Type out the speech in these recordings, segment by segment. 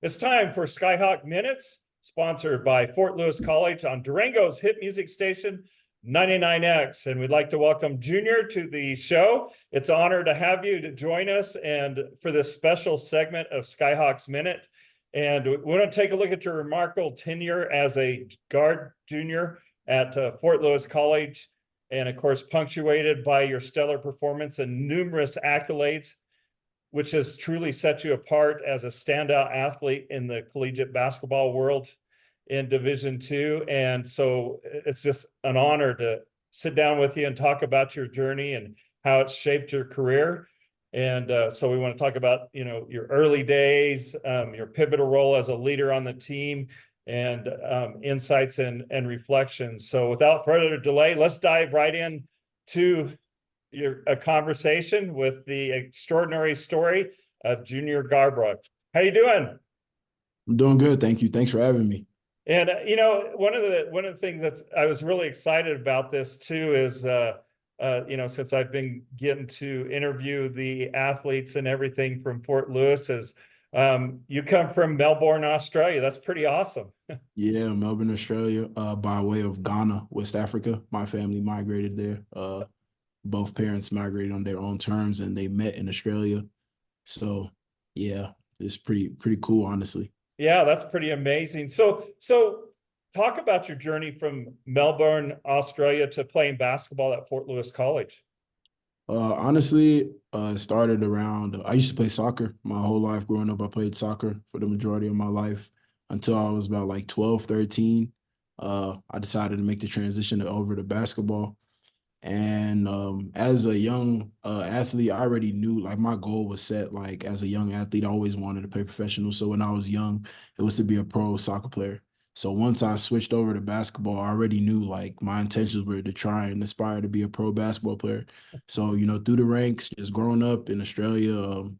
It's time for Skyhawk Minutes, sponsored by Fort Lewis College on Durango's hit music station 99X. And we'd like to welcome Junior to the show. It's an honor to have you to join us and for this special segment of Skyhawks Minute. And we want to take a look at your remarkable tenure as a guard junior at Fort Lewis College. And of course, punctuated by your stellar performance and numerous accolades, which has truly set you apart as a standout athlete in the collegiate basketball world in Division II. And so it's just an honor to sit down with you and talk about your journey and how it's shaped your career. And so we want to talk about, your early days, your pivotal role as a leader on the team, and insights and reflections. So without further delay, let's dive right in to a conversation with the extraordinary story of Junior Garbrah. How you doing? I'm doing good, thank you. Thanks for having me. And one of the things I was really excited about this too is since I've been getting to interview the athletes and everything from Fort Lewis, is you come from Melbourne, Australia. That's pretty awesome. Yeah, Melbourne, Australia, by way of Ghana, West Africa. My family migrated there. Both parents migrated on their own terms, and they met in Australia. So, yeah, it's pretty cool, honestly. Yeah, that's pretty amazing. So talk about your journey from Melbourne, Australia to playing basketball at Fort Lewis College. Honestly, it started around, I used to play soccer my whole life growing up. I played soccer for the majority of my life until I was about like 12, 13. I decided to make the transition over to basketball. And as a young athlete, I already knew, like, my goal was set. Like, as a young athlete, I always wanted to play professional. So when I was young, it was to be a pro soccer player. So once I switched over to basketball, I already knew, like, my intentions were to try and aspire to be a pro basketball player. So, through the ranks, just growing up in Australia,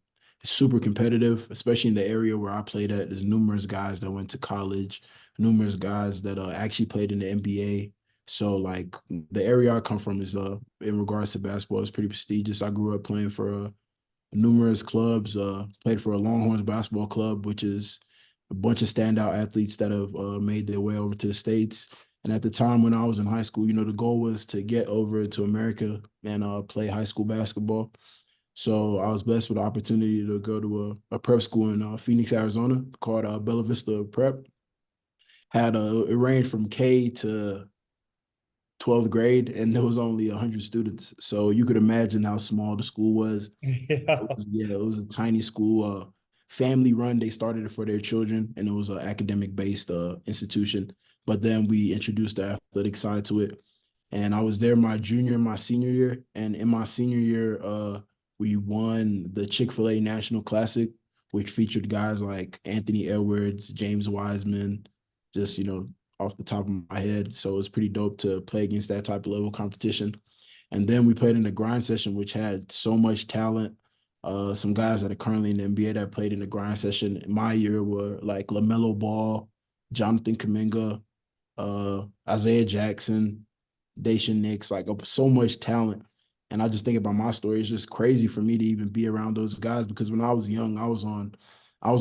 it's super competitive, especially in the area where I played at. There's numerous guys that went to college, numerous guys that actually played in the NBA. So, like, the area I come from is in regards to basketball is pretty prestigious. I grew up playing for numerous clubs. Played for a Longhorns basketball club, which is a bunch of standout athletes that have made their way over to the States. And at the time when I was in high school, the goal was to get over to America and play high school basketball. So I was blessed with the opportunity to go to a prep school in Phoenix, Arizona, called Bella Vista Prep. It ranged from K to 12th grade, and there was only 100 students. So you could imagine how small the school was. Yeah. It was a tiny school, family run. They started it for their children, and it was an academic based institution. But then we introduced the athletic side to it. And I was there my junior and my senior year. And in my senior year, we won the Chick-fil-A National Classic, which featured guys like Anthony Edwards, James Wiseman, just, off the top of my head. So it was pretty dope to play against that type of level competition. And then we played in the grind session, which had so much talent. Some guys that are currently in the NBA that played in the grind session in my year were like LaMelo Ball, Jonathan Kuminga, Isaiah Jackson, Daishen Nix, like so much talent. And I just think about my story. It's just crazy for me to even be around those guys, because when I was young, I was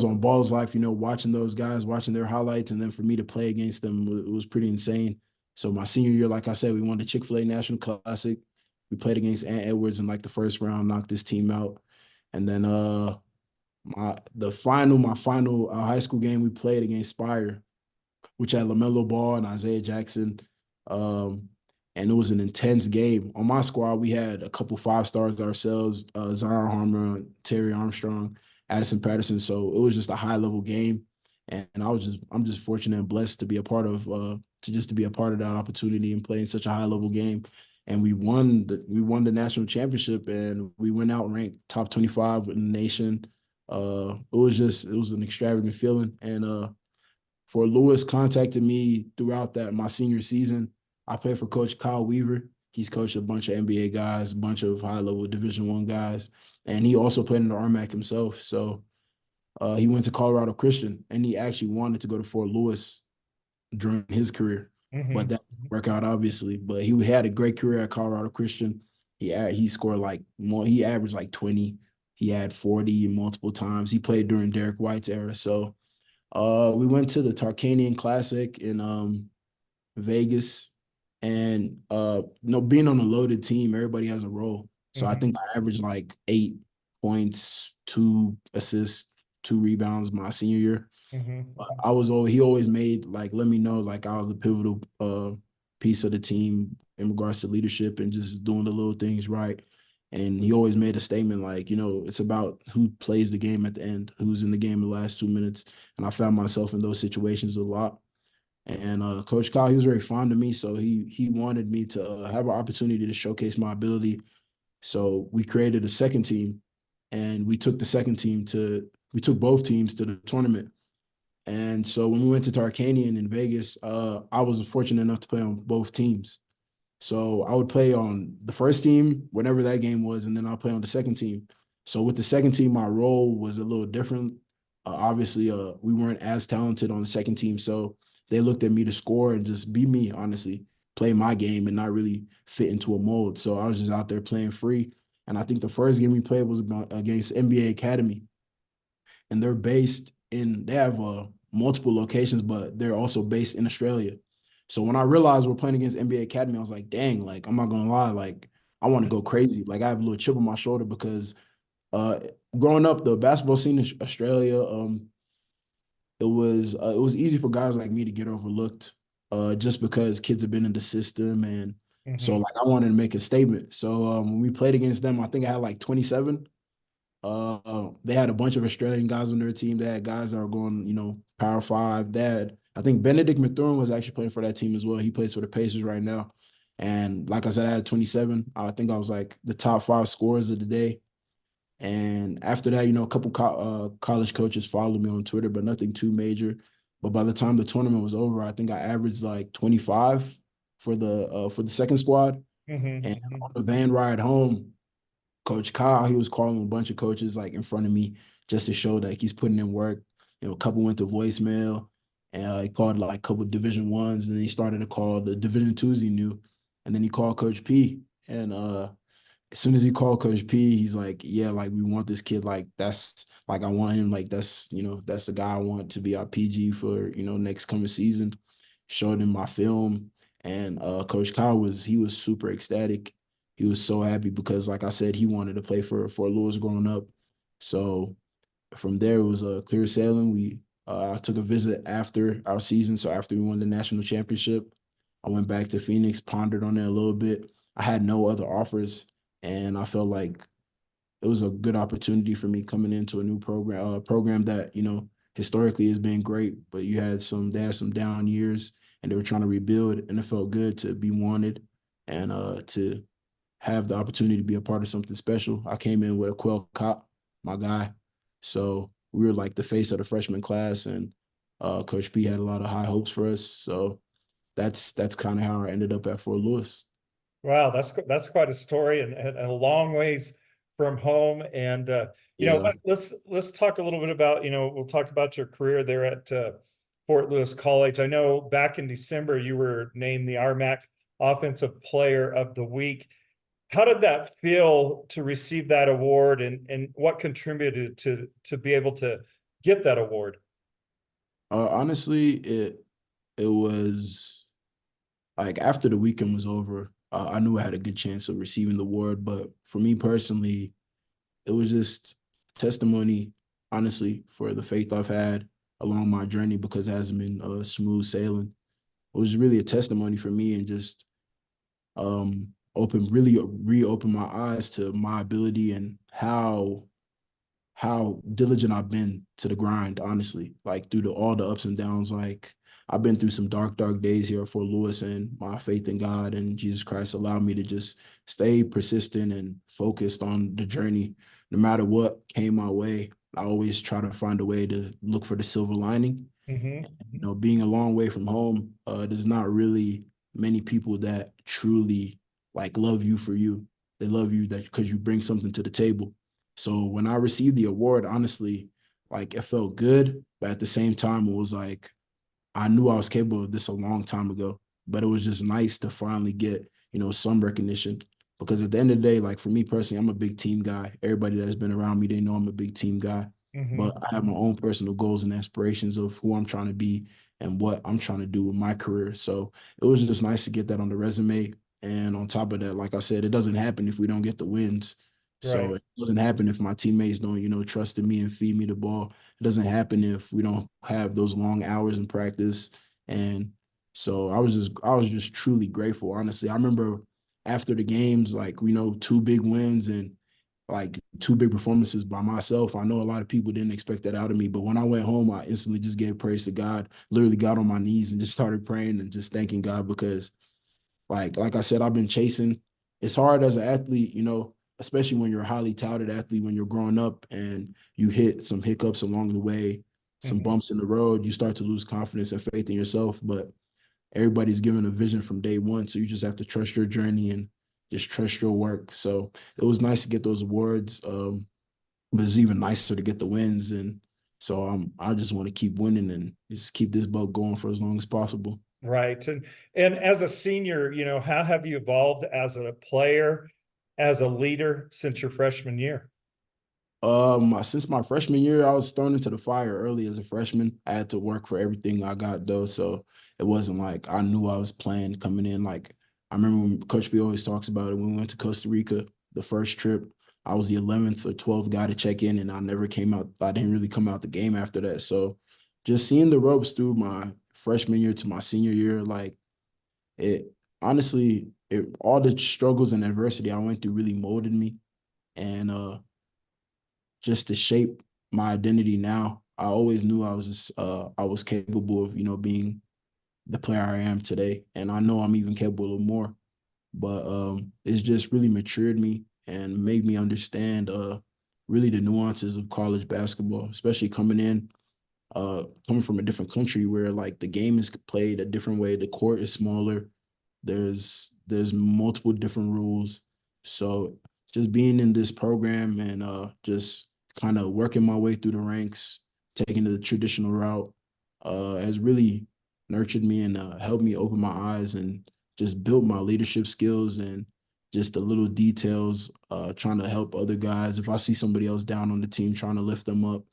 on Ball's Life, watching those guys, watching their highlights, and then for me to play against them, it was pretty insane. So my senior year, like I said, we won the Chick-fil-A National Classic. We played against Ant Edwards in like the first round, knocked this team out. And then my final high school game, we played against Spire, which had LaMelo Ball and Isaiah Jackson. And it was an intense game. On my squad, we had a couple 5 stars ourselves, Zion Harmer, Terry Armstrong, Addison Patterson. So it was just a high level game. And I'm just fortunate and blessed to be a part of that opportunity and play in such a high level game. And we won the national championship, and we went out ranked top 25 in the nation. It was an extravagant feeling. And Fort Lewis contacted me throughout my senior season. I played for Coach Kyle Weaver. He's coached a bunch of NBA guys, a bunch of high-level Division I guys, and he also played in the RMAC himself. So he went to Colorado Christian, and he actually wanted to go to Fort Lewis during his career, but that didn't work out, obviously. But he had a great career at Colorado Christian. He scored like more. He averaged like 20. He had 40 multiple times. He played during Derek White's era. So We went to the Tarkanian Classic in Vegas, and being on a loaded team, everybody has a role. So I Mhm, think I averaged like 8 points, 2 assists, 2 rebounds my senior year. mhm, mhm. He always made like let me know like I was a pivotal piece of the team in regards to leadership and just doing the little things right. And he always made a statement like, it's about who plays the game at the end, who's in the game the last 2 minutes. And I found myself in those situations a lot. And Coach Kyle, he was very fond of me, so he wanted me to have an opportunity to showcase my ability. So we created a second team, and we took both teams to the tournament. And so when we went to Tarkanian in Vegas, I was fortunate enough to play on both teams. So I would play on the first team, whenever that game was, and then I'll play on the second team. So with the second team, my role was a little different. Obviously, we weren't as talented on the second team, so they looked at me to score and just be me, honestly, play my game and not really fit into a mold. So I was just out there playing free. And I think the first game we played was against NBA Academy, and they have multiple locations, but they're also based in Australia. So when I realized we're playing against NBA Academy, I was like, dang, like I'm not gonna lie, like I want to go crazy. Like I have a little chip on my shoulder because uh growing up, the basketball scene in Australia, it was easy for guys like me to get overlooked, just because kids have been in the system. And so Mhm. like I wanted to make a statement. So when we played against them, I think I had like 27. They had a bunch of Australian guys on their team. They had guys that were going, Power Five. I think Benedict Mathurin was actually playing for that team as well. He plays for the Pacers right now. And like I said, I had 27. I think I was like the top five scorers of the day. And after that, a couple college coaches followed me on Twitter, but nothing too major. But by the time the tournament was over, I think I averaged like 25 for the second squad. Mhm, And on mhm. the van ride home, Coach Kyle, he was calling a bunch of coaches like in front of me just to show that he's putting in work. A couple went to voicemail, and he called like a couple Division 1s, and then he started to call the Division 2s he knew, and then he called Coach P. And as soon as he called Coach P, he's like, "Yeah, like we want this kid. Like that's like I want him. Like that's the guy I want to be our PG for next coming season." Showed him my film, and Coach Kyle was super ecstatic. He was so happy because, like I said, he wanted to play for Fort Lewis growing up. So from there, it was clear sailing. I took a visit after our season, so after we won the national championship, I went back to Phoenix, pondered on it a little bit. I had no other offers, and I felt like it was a good opportunity for me coming into a new program that historically has been great, but they had some down years, and they were trying to rebuild, and it felt good to be wanted and to have the opportunity to be a part of something special. I came in with a Quell Cop, my guy, so we were like the face of the freshman class, and Coach P had a lot of high hopes for us. So that's kind of how I ended up at Fort Lewis. Wow, that's quite a story, and a long ways from home. And Yeah. let's talk a little bit about, we'll talk about your career there at Fort Lewis College. I know back in December you were named the RMAC Offensive Player of the Week. How did that feel to receive that award, and what contributed to be able to get that award? Honestly, it was like after the weekend was over, I knew I had a good chance of receiving the award. But for me personally, it was just testimony, honestly, for the faith I've had along my journey because it hasn't been smooth sailing. It was really a testimony for me and just really reopen my eyes to my ability and how diligent I've been to the grind, honestly, like through all the ups and downs. Like I've been through some dark days here for Lewis, and my faith in God and Jesus Christ allowed me to just stay persistent and focused on the journey. No matter what came my way, I always try to find a way to look for the silver lining. Mhm. Being a long way from home, there's not really many people that truly like love you for you. They love you that because you bring something to the table. So when I received the award, honestly, like it felt good, but at the same time, it was like I knew I was capable of this a long time ago. But it was just nice to finally get, some recognition. Because at the end of the day, like for me personally, I'm a big team guy. Everybody that's been around me, they know I'm a big team guy. Hmm. but I have my own personal goals and aspirations of who I'm trying to be and what I'm trying to do with my career. So it was just nice to get that on the resume. And on top of that, like I said, it doesn't happen if we don't get the wins. So Right. it doesn't happen if my teammates don't, trust in me and feed me the ball. It doesn't happen if we don't have those long hours in practice. And so I was just truly grateful, honestly. I remember after the games, like, 2 big wins and like 2 big performances by myself. I know a lot of people didn't expect that out of me, but when I went home, I instantly just gave praise to God, literally got on my knees and just started praying and just thanking God because like I said, I've been chasing. It's hard as an athlete, especially when you're a highly touted athlete, when you're growing up and you hit some hiccups along the way, some Hmm. bumps in the road, you start to lose confidence and faith in yourself. But everybody's given a vision from day one. So you just have to trust your journey and just trust your work. So it was nice to get those awards. But it's even nicer to get the wins. And so I just want to keep winning and just keep this boat going for as long as possible. Right. And as a senior, how have you evolved as a player, as a leader since your freshman year? Since my freshman year, I was thrown into the fire early as a freshman. I had to work for everything I got though, so it wasn't like I knew I was playing coming in. Like I remember when Coach B always talks about it when we went to Costa Rica, the first trip. I was the 11th or 12th guy to check in, and I never came out. I didn't really come out the game after that. So, just seeing the ropes through my freshman year to my senior year, like it honestly, it all the struggles and adversity I went through really molded me, and just to shape my identity now. I always knew I was capable of, being the player I am today. And I know I'm even capable of more. But it's just really matured me and made me understand really the nuances of college basketball, especially coming from a different country where like the game is played a different way. The court is smaller. There's multiple different rules. So just being in this program and just kind of working my way through the ranks, taking the traditional route, has really nurtured me and helped me open my eyes and just build my leadership skills and just the little details, trying to help other guys. If I see somebody else down on the team, trying to lift them up.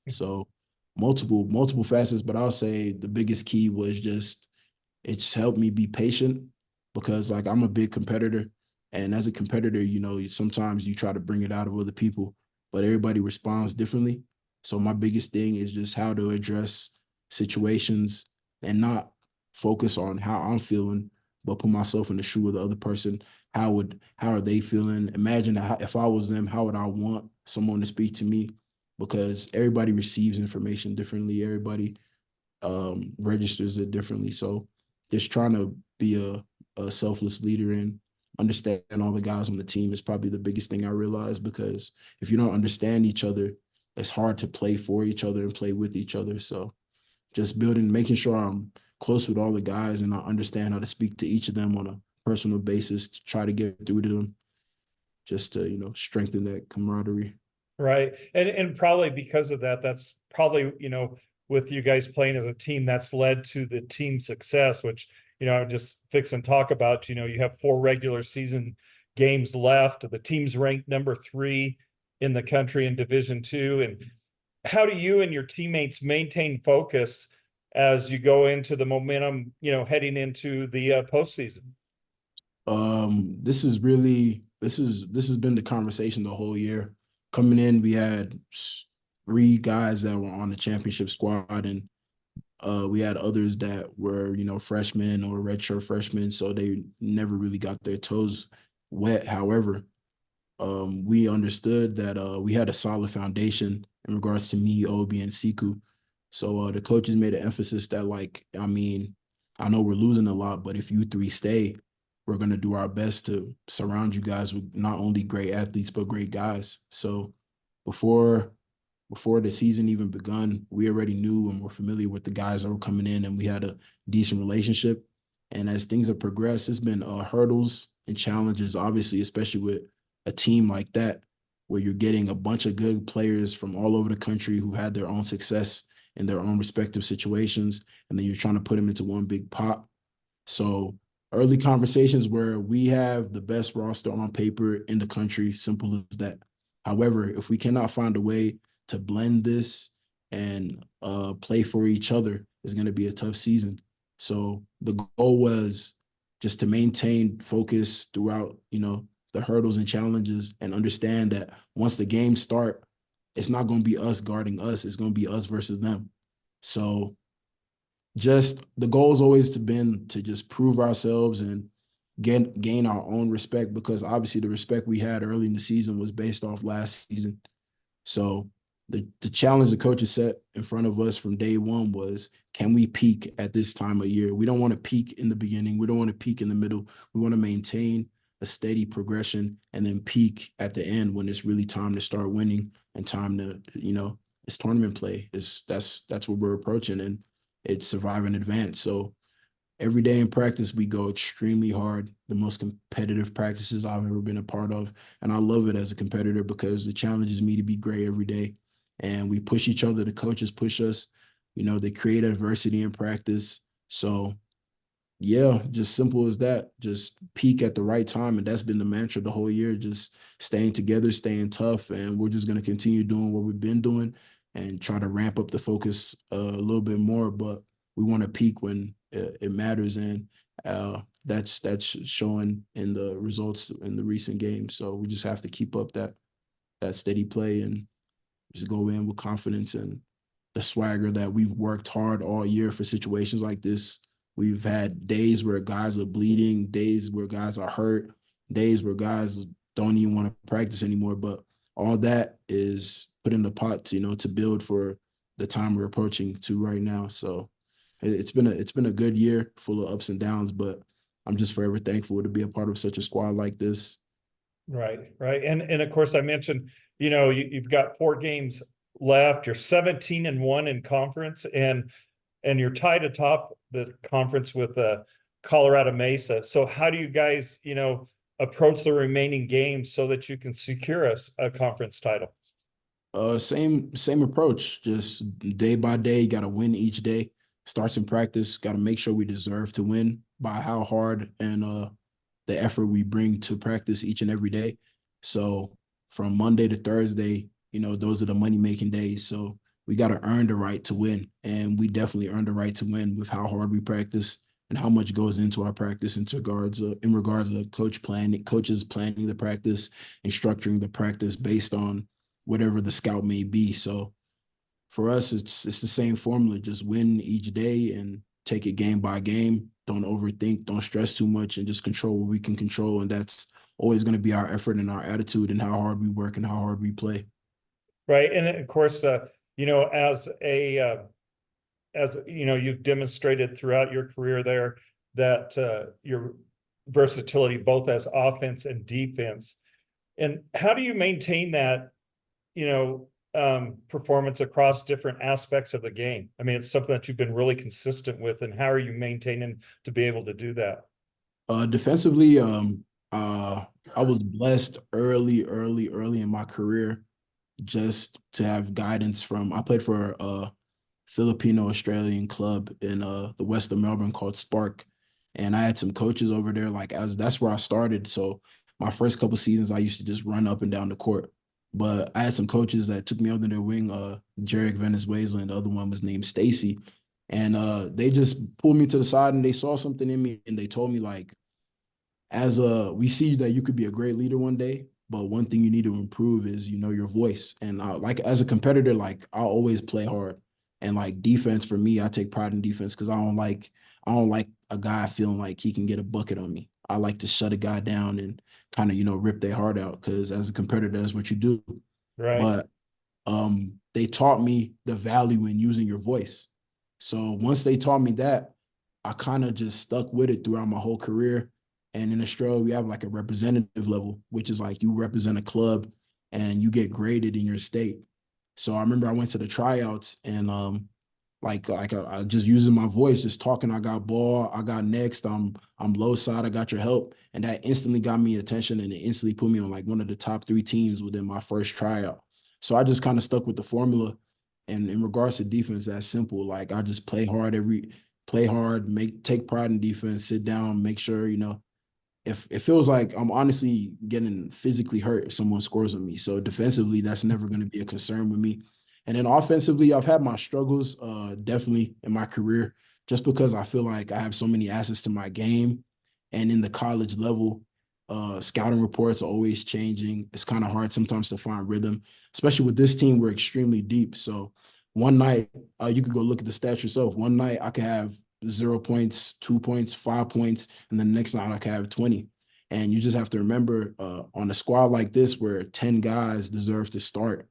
So multiple facets, but I'll say the biggest key was just it's helped me be patient because like I'm a big competitor. And as a competitor, sometimes you try to bring it out of other people, but everybody responds differently. So my biggest thing is just how to address situations and not focus on how I'm feeling, but put myself in the shoe of the other person. How are they feeling? Imagine if I was them, how would I want someone to speak to me? Because everybody receives information differently. Everybody registers it differently. So just trying to be a selfless leader and understand all the guys on the team is probably the biggest thing I realized because if you don't understand each other, it's hard to play for each other and play with each other. So just making sure I'm close with all the guys and I understand how to speak to each of them on a personal basis to try to get through to them, just to, strengthen that camaraderie. Right. And probably because of that, that's probably, with you guys playing as a team, that's led to the team success, which, just fix and talk about, you have 4 regular season games left. The team's ranked number 3 in the country in Division II. And how do you and your teammates maintain focus as you go into the momentum, heading into the postseason? This has been the conversation the whole year. Coming in, we had 3 guys that were on the championship squad, and we had others that were, freshmen or redshirt freshmen, so they never really got their toes wet. However, we understood that we had a solid foundation in regards to me, Obi, and Siku. So the coaches made an emphasis that, like, I mean, I know we're losing a lot, but if you 3 stay, we're gonna do our best to surround you guys with not only great athletes but great guys. So before before the season even begun, we already knew and were familiar with the guys that were coming in, and we had a decent relationship. And as things have progressed, it's been hurdles and challenges, obviously, especially with a team like that, where you're getting a bunch of good players from all over the country who had their own success in their own respective situations, and then you're trying to put them into one big pot. So early conversations where we have the best roster on paper in the country, simple as that. However, if we cannot find a way to blend this and play for each other is going to be a tough season. So the goal was just to maintain focus throughout, the hurdles and challenges, and understand that once the games start, it's not going to be us guarding us. It's going to be us versus them. So just the goal has always been to just prove ourselves and gain our own respect, because obviously the respect we had early in the season was based off last season. So the challenge the coaches set in front of us from day one was, can we peak at this time of year? We don't want to peak in the beginning. We don't want to peak in the middle. We want to maintain a steady progression and then peak at the end when it's really time to start winning and time to, it's tournament play. That's what we're approaching, and it's survive and advance. So every day in practice, we go extremely hard, the most competitive practices I've ever been a part of. And I love it as a competitor because it challenges me to be great every day. And we push each other. The coaches push us. They create adversity in practice. So, yeah, just simple as that. Just peak at the right time. And that's been the mantra the whole year, just staying together, staying tough. And we're just going to continue doing what we've been doing and try to ramp up the focus a little bit more. But we want to peak when it matters, and that's showing in the results in the recent games. So we just have to keep up that steady play and just go in with confidence and the swagger that we've worked hard all year for situations like this. We've had days where guys are bleeding, days where guys are hurt, days where guys don't even want to practice anymore. But all that is put in the pot, to build for the time we're approaching to right now. So it's been a good year, full of ups and downs, but I'm just forever thankful to be a part of such a squad like this. Right, right. And of course I mentioned, you've got 4 games left. You're 17-1 in conference, and you're tied atop the conference with Colorado Mesa. So how do you guys, approach the remaining games so that you can secure a conference title? Same approach. Just day by day, got to win each day. Starts in practice. Got to make sure we deserve to win by how hard and the effort we bring to practice each and every day. So from Monday to Thursday, those are the money making days. So we got to earn the right to win, and we definitely earned the right to win with how hard we practice and how much goes into our practice in regards to coaches planning the practice and structuring the practice based on whatever the scout may be. So for us, it's the same formula. Just win each day and take it game by game. Don't overthink, don't stress too much, and just control what we can control. And that's always going to be our effort and our attitude and how hard we work and how hard we play. Right. And of course, you've demonstrated throughout your career there that your versatility both as offense and defense. And how do you maintain that, performance across different aspects of the game? I mean, it's something that you've been really consistent with, and how are you maintaining to be able to do that? Defensively, I was blessed early in my career just to have guidance from. I played for a Filipino Australian club in the west of Melbourne called Spark, and I had some coaches over there. Like as that's where I started. So my first couple seasons, I used to just run up and down the court. But I had some coaches that took me under their wing. Jarek Venezuela, and the other one was named Stacy, and they just pulled me to the side and they saw something in me and they told me like, we see that you could be a great leader one day, but one thing you need to improve is your voice. And like as a competitor, like I'll always play hard, and like defense for me, I take pride in defense because I don't like a guy feeling like he can get a bucket on me. I like to shut a guy down and kind of rip their heart out, because as a competitor, that's what you do. Right. But they taught me the value in using your voice. So once they taught me that, I kind of just stuck with it throughout my whole career. And in Australia, we have like a representative level, which is like you represent a club and you get graded in your state. So I remember I went to the tryouts and I just using my voice, just talking. I got ball, I got next. I'm low side, I got your help, and that instantly got me attention, and it instantly put me on like one of the top 3 teams within my first tryout. So I just kind of stuck with the formula. And in regards to defense, that's simple. Like I just play hard, take pride in defense, sit down, make sure if it feels like I'm honestly getting physically hurt if someone scores on me. So defensively, that's never going to be a concern with me. And then offensively, I've had my struggles definitely in my career just because I feel like I have so many assets to my game. And in the college level, scouting reports are always changing. It's kind of hard sometimes to find rhythm, especially with this team. We're extremely deep. So one night, you could go look at the stats yourself. One night I could have 0 points, 2 points, 5 points, and then the next night I could have 20. And you just have to remember on a squad like this where 10 guys deserve to start,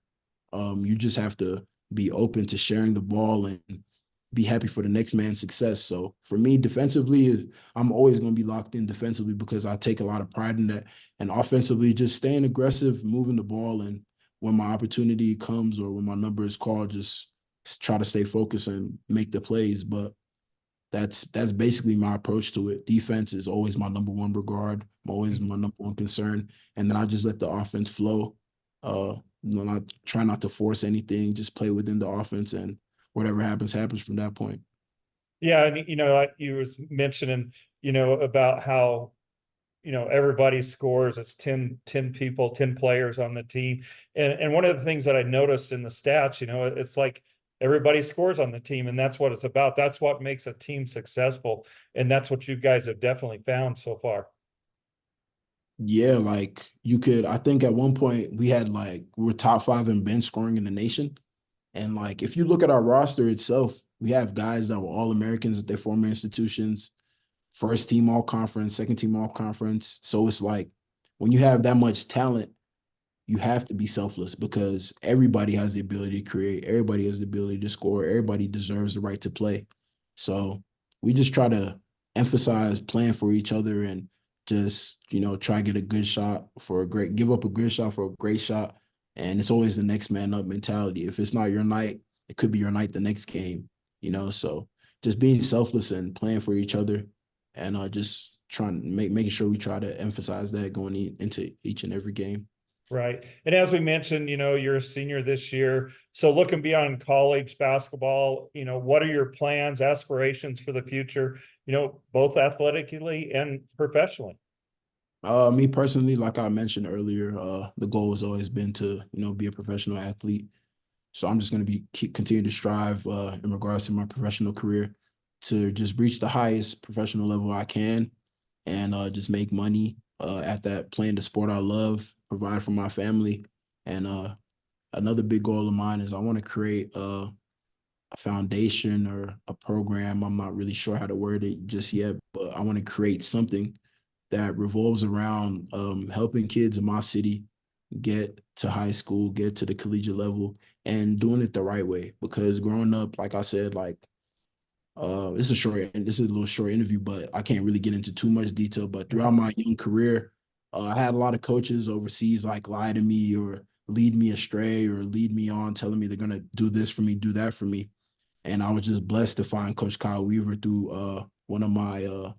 you just have to be open to sharing the ball and be happy for the next man's success. So for me, defensively, I'm always going to be locked in defensively because I take a lot of pride in that. And offensively, just staying aggressive, moving the ball, and when my opportunity comes or when my number is called, just try to stay focused and make the plays. But that's basically my approach to it. Defense is always my number one regard, always my number one concern, and then I just let the offense flow. Not try not to force anything, just play within the offense, and whatever happens, happens from that point. Yeah, and like you was mentioning, about how everybody scores. It's 10 people, 10 players on the team. And one of the things that I noticed in the stats, it's like everybody scores on the team, and that's what it's about. That's what makes a team successful. And that's what you guys have definitely found so far. Yeah, like you could, I think at one point we're top five in bench scoring in the nation. And like if you look at our roster itself, we have guys that were all Americans at their former institutions, first team all conference, second team all conference. So it's like when you have that much talent, you have to be selfless because everybody has the ability to create, everybody has the ability to score, everybody deserves the right to play. So we just try to emphasize playing for each other and just, try to get a good shot for give up a good shot for a great shot. And it's always the next man up mentality. If it's not your night, it could be your night the next game. So just being selfless and playing for each other and just trying to making sure we try to emphasize that going into each and every game. Right. And as we mentioned, you're a senior this year. So looking beyond college basketball, what are your plans, aspirations for the future, both athletically and professionally? Me personally, like I mentioned earlier, the goal has always been to, be a professional athlete. So I'm just going to continue to strive in regards to my professional career to just reach the highest professional level I can and just make money at that, playing the sport I love, provide for my family. And another big goal of mine is I want to create a foundation or a program. I'm not really sure how to word it just yet, but I want to create something that revolves around helping kids in my city get to high school, get to the collegiate level, and doing it the right way. Because growing up, like I said, like this is a little short interview, but I can't really get into too much detail. But throughout my young career, I had a lot of coaches overseas like lie to me or lead me astray or lead me on, telling me they're gonna do this for me, do that for me. And I was just blessed to find Coach Kyle Weaver through one of my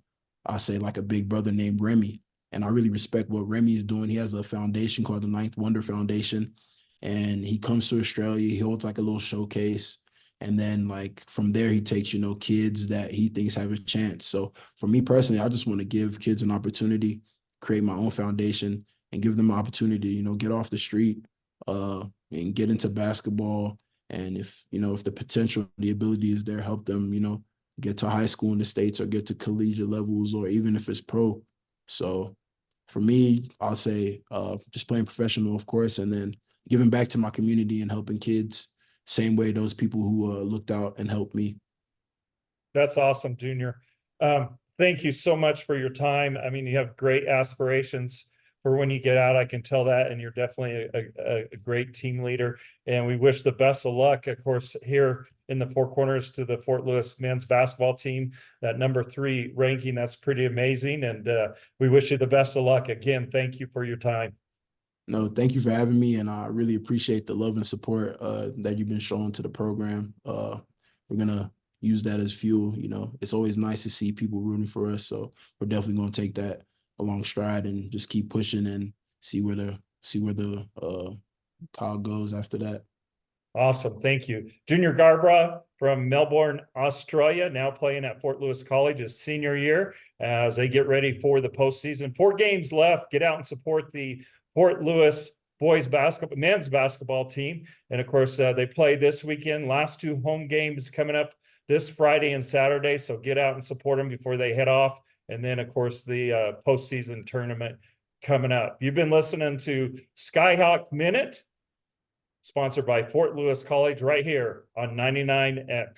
I say like a big brother named Remy. And I really respect what Remy is doing. He has a foundation called the Ninth Wonder Foundation. And he comes to Australia, he holds like a little showcase. And then like from there, he takes, kids that he thinks have a chance. So for me personally, I just want to give kids an opportunity, create my own foundation and give them an opportunity, get off the street and get into basketball. And if the potential, the ability is there, help them, get to high school in the States or get to collegiate levels or even if it's pro. So for me, I'll say just playing professional, of course, and then giving back to my community and helping kids same way those people who looked out and helped me. That's awesome, Junior. Thank you so much for your time. I mean, you have great aspirations for when you get out. I can tell that, and you're definitely a great team leader. And we wish the best of luck, of course, here in the Four Corners to the Fort Lewis men's basketball team. That number 3 ranking, that's pretty amazing. And we wish you the best of luck. Again, thank you for your time. No, thank you for having me, and I really appreciate the love and support that you've been showing to the program. We're gonna use that as fuel. It's always nice to see people rooting for us, so we're definitely gonna take that along stride and just keep pushing and see where the call goes after that. Awesome. Thank you. Junior Garbrah from Melbourne, Australia, now playing at Fort Lewis College, his senior year as they get ready for the postseason. 4 games left. Get out and support the Fort Lewis men's basketball team. And of course, they play this weekend. Last two home games coming up this Friday and Saturday. So get out and support them before they head off. And then, of course, the postseason tournament coming up. You've been listening to Skyhawk Minute, sponsored by Fort Lewis College, right here on 99X.